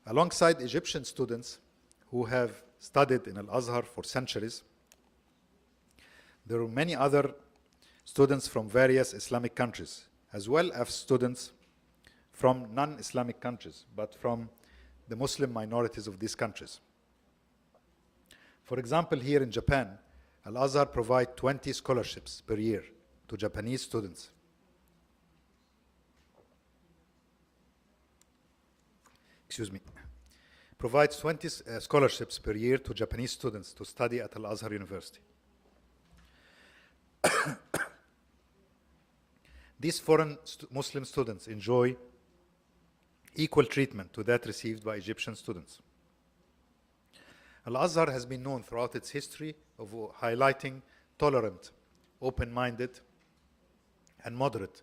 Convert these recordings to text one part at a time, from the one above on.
Alongside Egyptian students who have studied in Al-Azhar for centuries, there are many other students from various Islamic countries, as well as students from non-Islamic countries, but from the Muslim minorities of these countries. For example, here in Japan, Al-Azhar provides 20 scholarships per year to Japanese students. Provides 20 scholarships per year to Japanese students to study at Al-Azhar University. These foreign Muslim students enjoy equal treatment to that received by Egyptian students. Al-Azhar has been known throughout its history of highlighting tolerant, open-minded, and moderate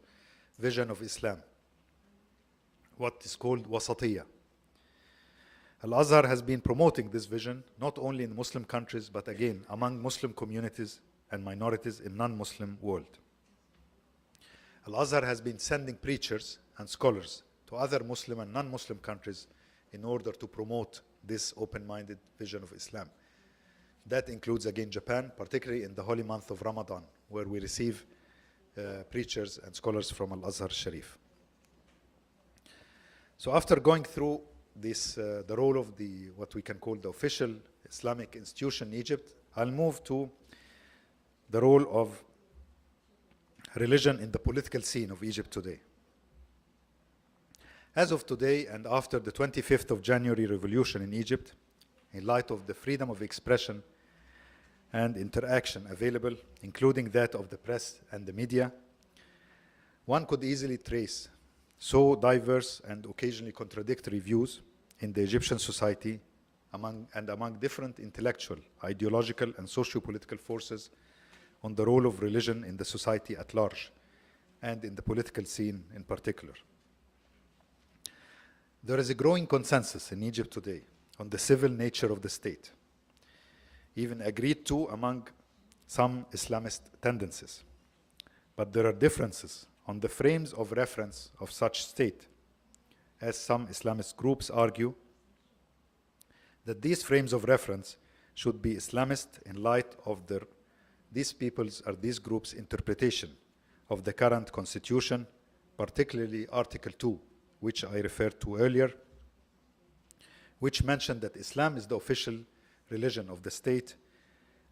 vision of Islam, what is called wasatiyya. Al-Azhar has been promoting this vision not only in Muslim countries, but again among Muslim communities and minorities in non-Muslim world. Al-Azhar has been sending preachers and scholars to other Muslim and non-Muslim countries in order to promote this open-minded vision of Islam. That includes again Japan, particularly in the holy month of Ramadan, where we receive preachers and scholars from Al-Azhar Sharif. So after going through this, the role of what we can call the official Islamic institution in Egypt, I'll move to the role of religion in the political scene of Egypt today. As of today, and after the 25th of January revolution in Egypt, in light of the freedom of expression and interaction available, including that of the press and the media, one could easily trace so diverse and occasionally contradictory views in the Egyptian society among different intellectual, ideological, and socio-political forces on the role of religion in the society at large and in the political scene in particular. There is a growing consensus in Egypt today on the civil nature of the state, even agreed to among some Islamist tendencies. But there are differences on the frames of reference of such state, as some Islamist groups argue that these frames of reference should be Islamist in light of these groups' interpretation of the current constitution, particularly Article 2, which I referred to earlier, which mentioned that Islam is the official religion of the state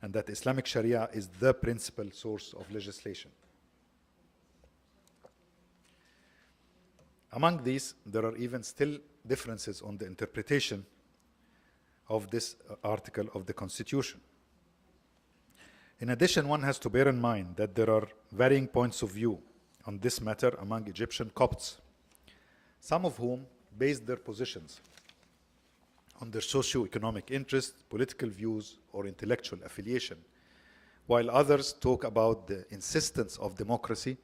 and that Islamic Sharia is the principal source of legislation. Among these, there are even still differences on the interpretation of this article of the Constitution. In addition, one has to bear in mind that there are varying points of view on this matter among Egyptian Copts, some of whom base their positions on their socio-economic interests, political views, or intellectual affiliation, while others talk about the insistence of democracy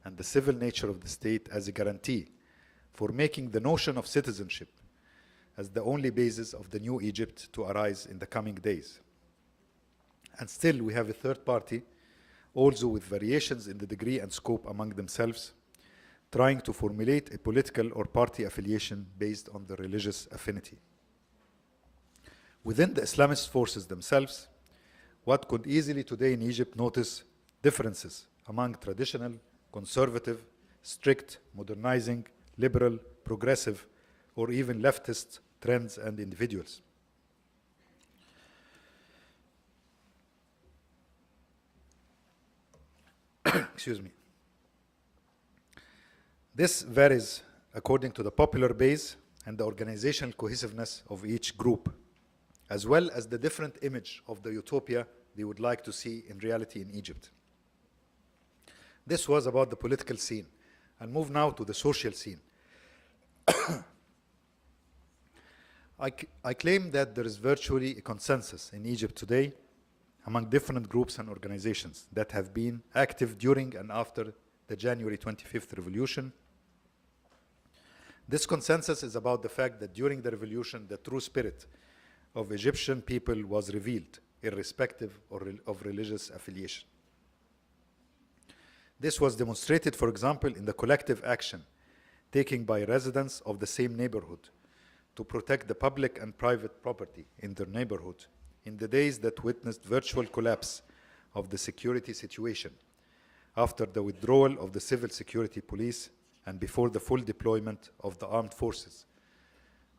and the civil nature of the state as a guarantee for making the notion of citizenship as the only basis of the new Egypt to arise in the coming days. And still we have a third party, also with variations in the degree and scope among themselves, trying to formulate a political or party affiliation based on the religious affinity. Within the Islamist forces themselves, one could easily today in Egypt notice differences among traditional, conservative, strict, modernizing, liberal, progressive, or even leftist trends and individuals. Excuse me. This varies according to the popular base and the organizational cohesiveness of each group, as well as the different image of the utopia they would like to see in reality in Egypt. This was about the political scene. I'll move now to the social scene. I claim that there is virtually a consensus in Egypt today among different groups and organizations that have been active during and after the January 25th revolution. This consensus is about the fact that during the revolution, the true spirit of Egyptian people was revealed, irrespective of religious affiliation. This was demonstrated, for example, in the collective action taken by residents of the same neighborhood to protect the public and private property in their neighborhood in the days that witnessed virtual collapse of the security situation after the withdrawal of the civil security police and before the full deployment of the armed forces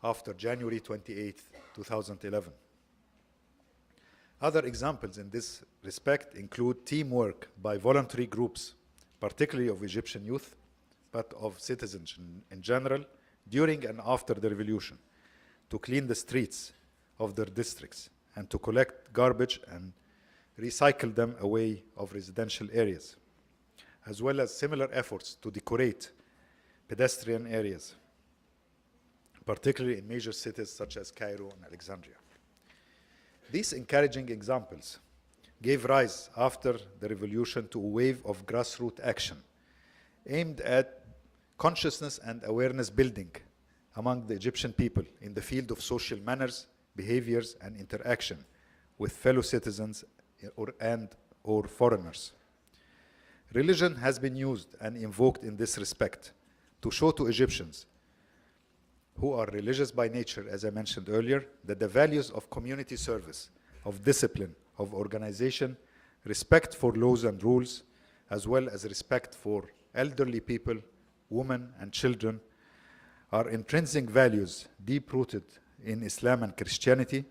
after January 28, 2011. Other examples in this respect include teamwork by voluntary groups, particularly of Egyptian youth, but of citizens in general, during and after the revolution, to clean the streets of their districts and to collect garbage and recycle them away of residential areas, as well as similar efforts to decorate pedestrian areas, particularly in major cities such as Cairo and Alexandria. These encouraging examples gave rise after the revolution to a wave of grassroots action aimed at consciousness and awareness building among the Egyptian people in the field of social manners, behaviors, and interaction with fellow citizens or foreigners. Religion has been used and invoked in this respect to show to Egyptians who are religious by nature, as I mentioned earlier, that the values of community service, of discipline, of organization, respect for laws and rules, as well as respect for elderly people, women, and children, are intrinsic values deep-rooted in Islam and Christianity,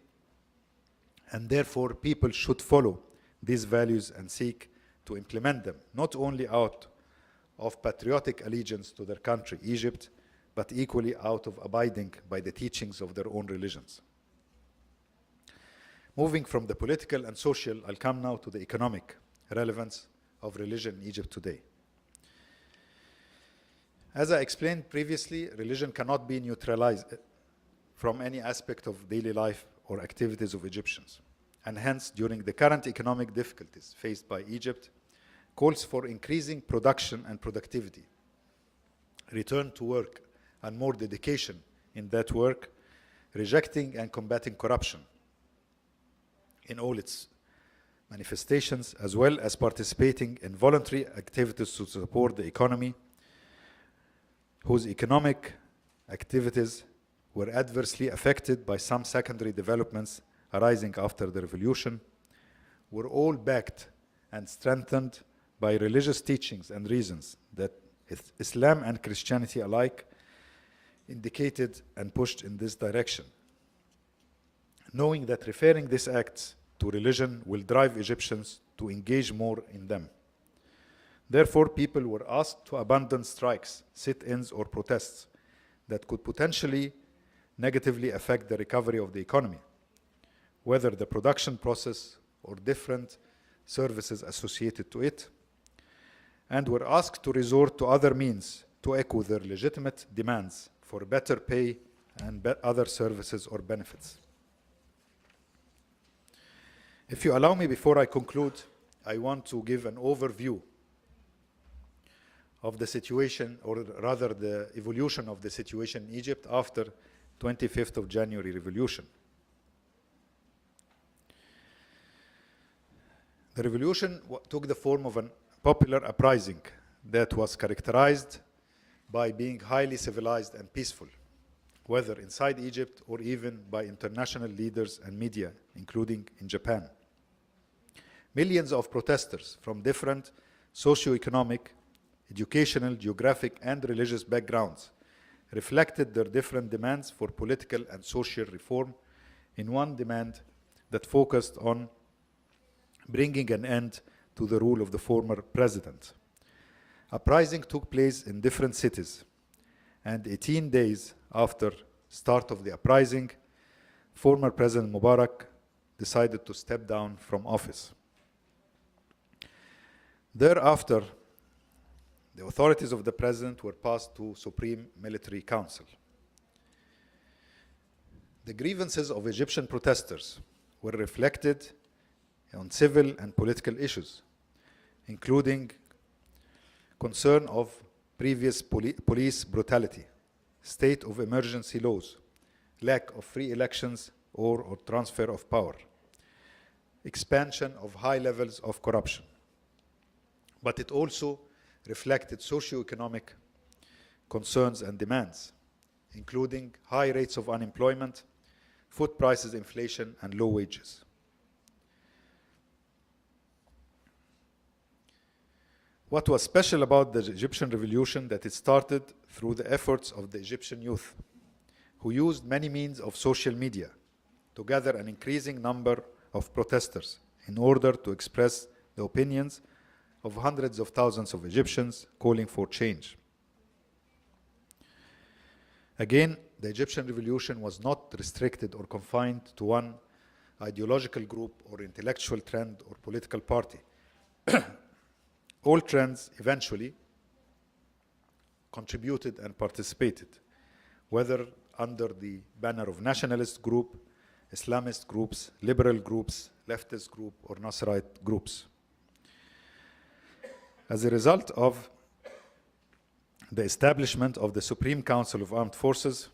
and therefore people should follow these values and seek to implement them, not only out of patriotic allegiance to their country, Egypt, but equally out of abiding by the teachings of their own religions. Moving from the political and social, I'll come now to the economic relevance of religion in Egypt today. As I explained previously, religion cannot be neutralized from any aspect of daily life or activities of Egyptians. And hence, during the current economic difficulties faced by Egypt, calls for increasing production and productivity, return to work, and more dedication in that work, rejecting and combating corruption in all its manifestations, as well as participating in voluntary activities to support the economy, whose economic activities were adversely affected by some secondary developments arising after the revolution, were all backed and strengthened by religious teachings and reasons that Islam and Christianity alike indicated and pushed in this direction, knowing that referring these acts to religion will drive Egyptians to engage more in them. Therefore, people were asked to abandon strikes, sit-ins, or protests that could potentially negatively affect the recovery of the economy, whether the production process or different services associated to it, and were asked to resort to other means to echo their legitimate demands for better pay and other services or benefits. If you allow me, before I conclude, I want to give an overview of the situation, or rather the evolution of the situation in Egypt after 25th of January revolution. The revolution took the form of a popular uprising that was characterized by being highly civilized and peaceful, whether inside Egypt or even by international leaders and media, including in Japan. Millions of protesters from different socio-economic, educational, geographic, and religious backgrounds reflected their different demands for political and social reform in one demand that focused on bringing an end to the rule of the former president. Uprising took place in different cities, and 18 days after start of the uprising, former President Mubarak decided to step down from office. Thereafter, the authorities of the president were passed to Supreme Military Council. The grievances of Egyptian protesters were reflected on civil and political issues, including concern of previous police brutality, state of emergency laws, lack of free elections or transfer of power, expansion of high levels of corruption. But it also reflected socio-economic concerns and demands, including high rates of unemployment, food prices inflation, and low wages. What was special about the Egyptian revolution that it started through the efforts of the Egyptian youth, who used many means of social media to gather an increasing number of protesters in order to express the opinions of hundreds of thousands of Egyptians calling for change. Again, the Egyptian revolution was not restricted or confined to one ideological group or intellectual trend or political party. All trends eventually contributed and participated, whether under the banner of nationalist group, Islamist groups, liberal groups, leftist group, or Nasserite groups. As a result of the establishment of the Supreme Council of Armed Forces,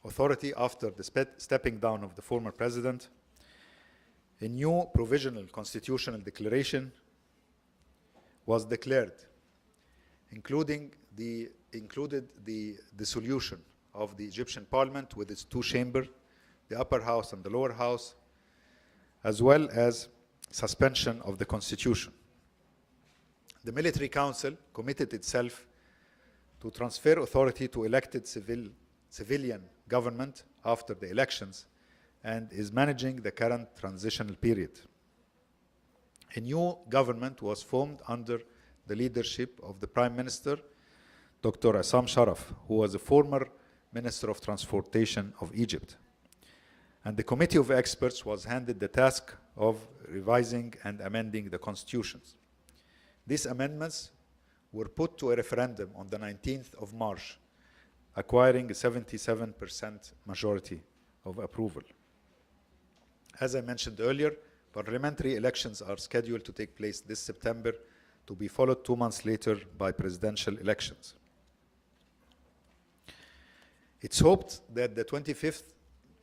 authority after the stepping down of the former president, a new provisional constitutional declaration was declared, included the dissolution of the Egyptian parliament with its two chambers, the upper house and the lower house, as well as suspension of the constitution. The military council committed itself to transfer authority to elected civilian government after the elections and is managing the current transitional period. A new government was formed under the leadership of the Prime Minister, Dr. Assam Sharaf, who was a former Minister of Transportation of Egypt. And the committee of experts was handed the task of revising and amending the constitutions. These amendments were put to a referendum on the 19th of March, acquiring a 77% majority of approval. As I mentioned earlier, parliamentary elections are scheduled to take place this September, to be followed 2 months later by presidential elections. It's hoped that the 25th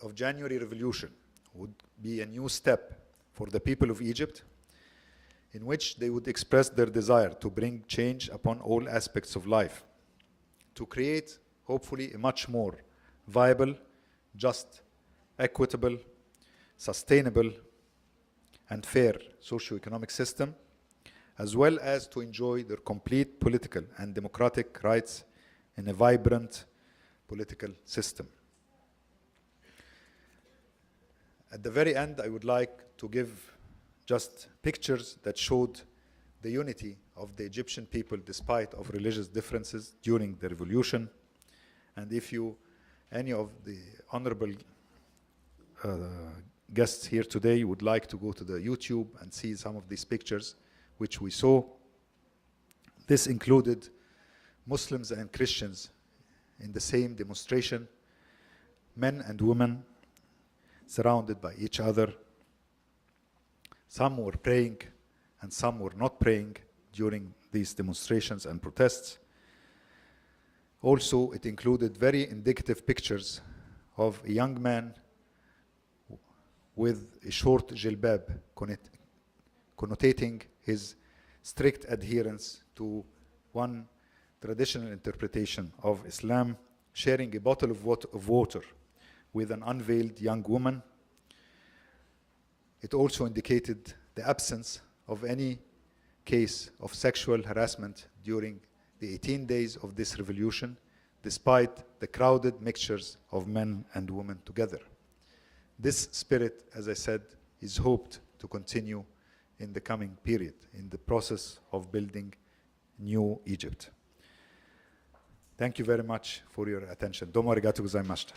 of January revolution would be a new step for the people of Egypt, in which they would express their desire to bring change upon all aspects of life, to create, hopefully, a much more viable, just, equitable, sustainable, and fair socio-economic system, as well as to enjoy their complete political and democratic rights in a vibrant political system. At the very end, I would like to give just pictures that showed the unity of the Egyptian people despite of religious differences during the revolution. And if any of the honorable guests here today would like to go to the YouTube and see some of these pictures which we saw, this included Muslims and Christians in the same demonstration, men and women surrounded by each other. Some were praying and some were not praying during these demonstrations and protests. Also, it included very indicative pictures of a young man with a short jilbab, connotating his strict adherence to one traditional interpretation of Islam, sharing a bottle of water with an unveiled young woman. It also indicated the absence of any case of sexual harassment during the 18 days of this revolution, despite the crowded mixtures of men and women together. This spirit, as I said, is hoped to continue in the coming period, in the process of building new Egypt. Thank you very much for your attention. Domo arigato gozaimashita.